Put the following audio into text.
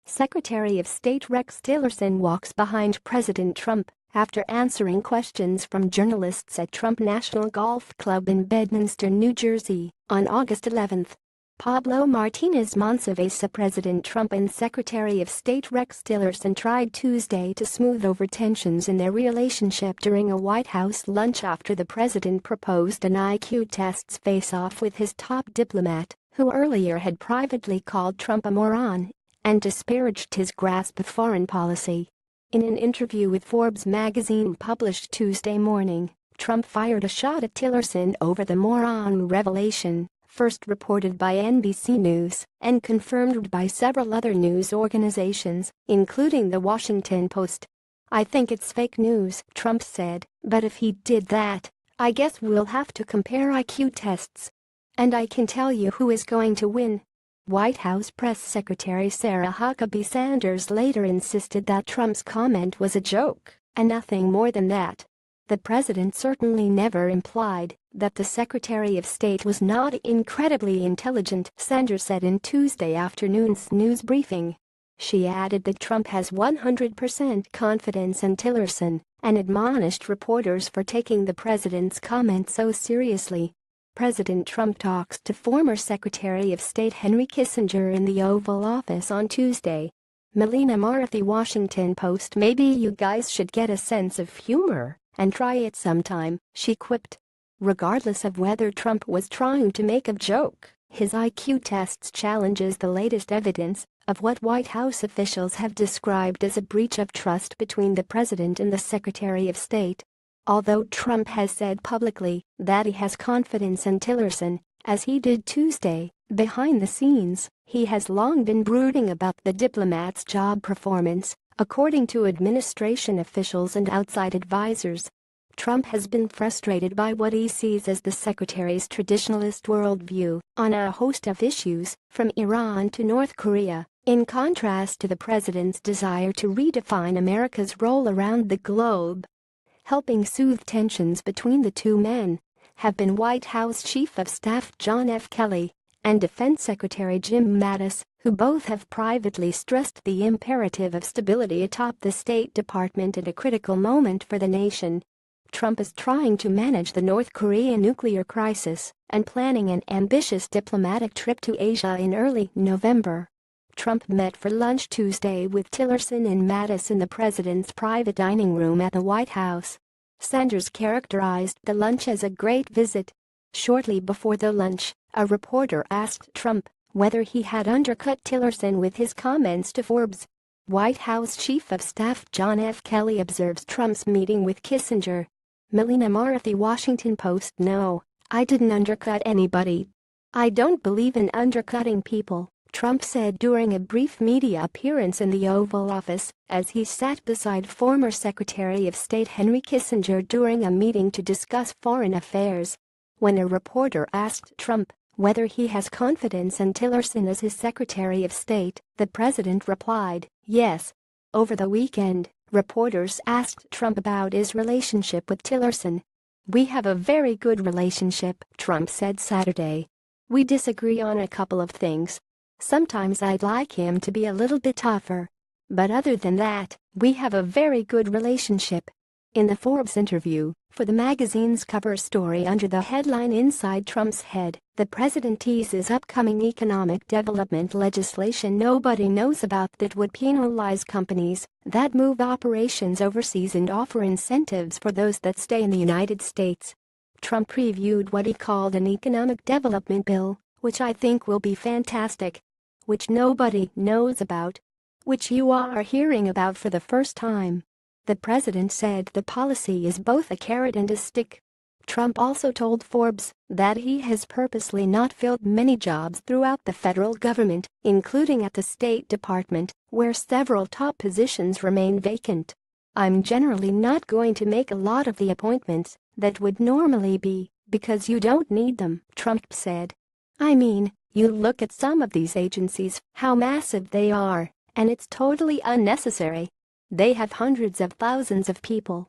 Secretary of State Rex Tillerson walks behind President Trump after answering questions from journalists at Trump National Golf Club in Bedminster, New Jersey, on August 11. Pablo Martinez Monsivais, President Trump and Secretary of State Rex Tillerson tried Tuesday to smooth over tensions in their relationship during a White House lunch after the president proposed an IQ test's face-off with his top diplomat, who earlier had privately called Trump a moron and disparaged his grasp of foreign policy. In an interview with Forbes magazine published Tuesday morning, Trump fired a shot at Tillerson over the moron revelation, first reported by NBC News and confirmed by several other news organizations, including The Washington Post. "I think it's fake news," Trump said, "but if he did that, I guess we'll have to compare IQ tests. And I can tell you who is going to win." White House Press Secretary Sarah Huckabee Sanders later insisted that Trump's comment was a joke and nothing more than that. "The president certainly never implied that the Secretary of State was not incredibly intelligent," Sanders said in Tuesday afternoon's news briefing. She added that Trump has 100% confidence in Tillerson and admonished reporters for taking the president's comment so seriously. President Trump talks to former Secretary of State Henry Kissinger in the Oval Office on Tuesday. Melina Murthy, Washington Post. "Maybe you guys should get a sense of humor and try it sometime," she quipped. Regardless of whether Trump was trying to make a joke, his IQ tests challenges the latest evidence of what White House officials have described as a breach of trust between the president and the Secretary of State. Although Trump has said publicly that he has confidence in Tillerson, as he did Tuesday, behind the scenes, he has long been brooding about the diplomat's job performance, according to administration officials and outside advisors. Trump has been frustrated by what he sees as the secretary's traditionalist worldview on a host of issues, from Iran to North Korea, in contrast to the president's desire to redefine America's role around the globe. Helping soothe tensions between the two men have been White House Chief of Staff John F. Kelly and Defense Secretary Jim Mattis, who both have privately stressed the imperative of stability atop the State Department at a critical moment for the nation. Trump is trying to manage the North Korean nuclear crisis and planning an ambitious diplomatic trip to Asia in early November. Trump met for lunch Tuesday with Tillerson and Mattis in the president's private dining room at the White House. Sanders characterized the lunch as a great visit. Shortly before the lunch, a reporter asked Trump whether he had undercut Tillerson with his comments to Forbes. White House Chief of Staff John F. Kelly observes Trump's meeting with Kissinger. Melina Murthy, Washington Post. "No, I didn't undercut anybody. I don't believe in undercutting people," Trump said during a brief media appearance in the Oval Office as he sat beside former Secretary of State Henry Kissinger during a meeting to discuss foreign affairs. When a reporter asked Trump whether he has confidence in Tillerson as his Secretary of State, the president replied, "Yes." Over the weekend, reporters asked Trump about his relationship with Tillerson. "We have a very good relationship," Trump said Saturday. "We disagree on a couple of things. Sometimes I'd like him to be a little bit tougher. But other than that, we have a very good relationship." In the Forbes interview, for the magazine's cover story under the headline "Inside Trump's Head," the president teases upcoming economic development legislation nobody knows about that would penalize companies that move operations overseas and offer incentives for those that stay in the United States. Trump previewed what he called an economic development bill, which "I think will be fantastic," which nobody knows about, which you are hearing about for the first time. The president said the policy is both a carrot and a stick. Trump also told Forbes that he has purposely not filled many jobs throughout the federal government, including at the State Department, where several top positions remain vacant. "I'm generally not going to make a lot of the appointments that would normally be, because you don't need them," Trump said. "I mean, you look at some of these agencies, how massive they are, and it's totally unnecessary. They have hundreds of thousands of people.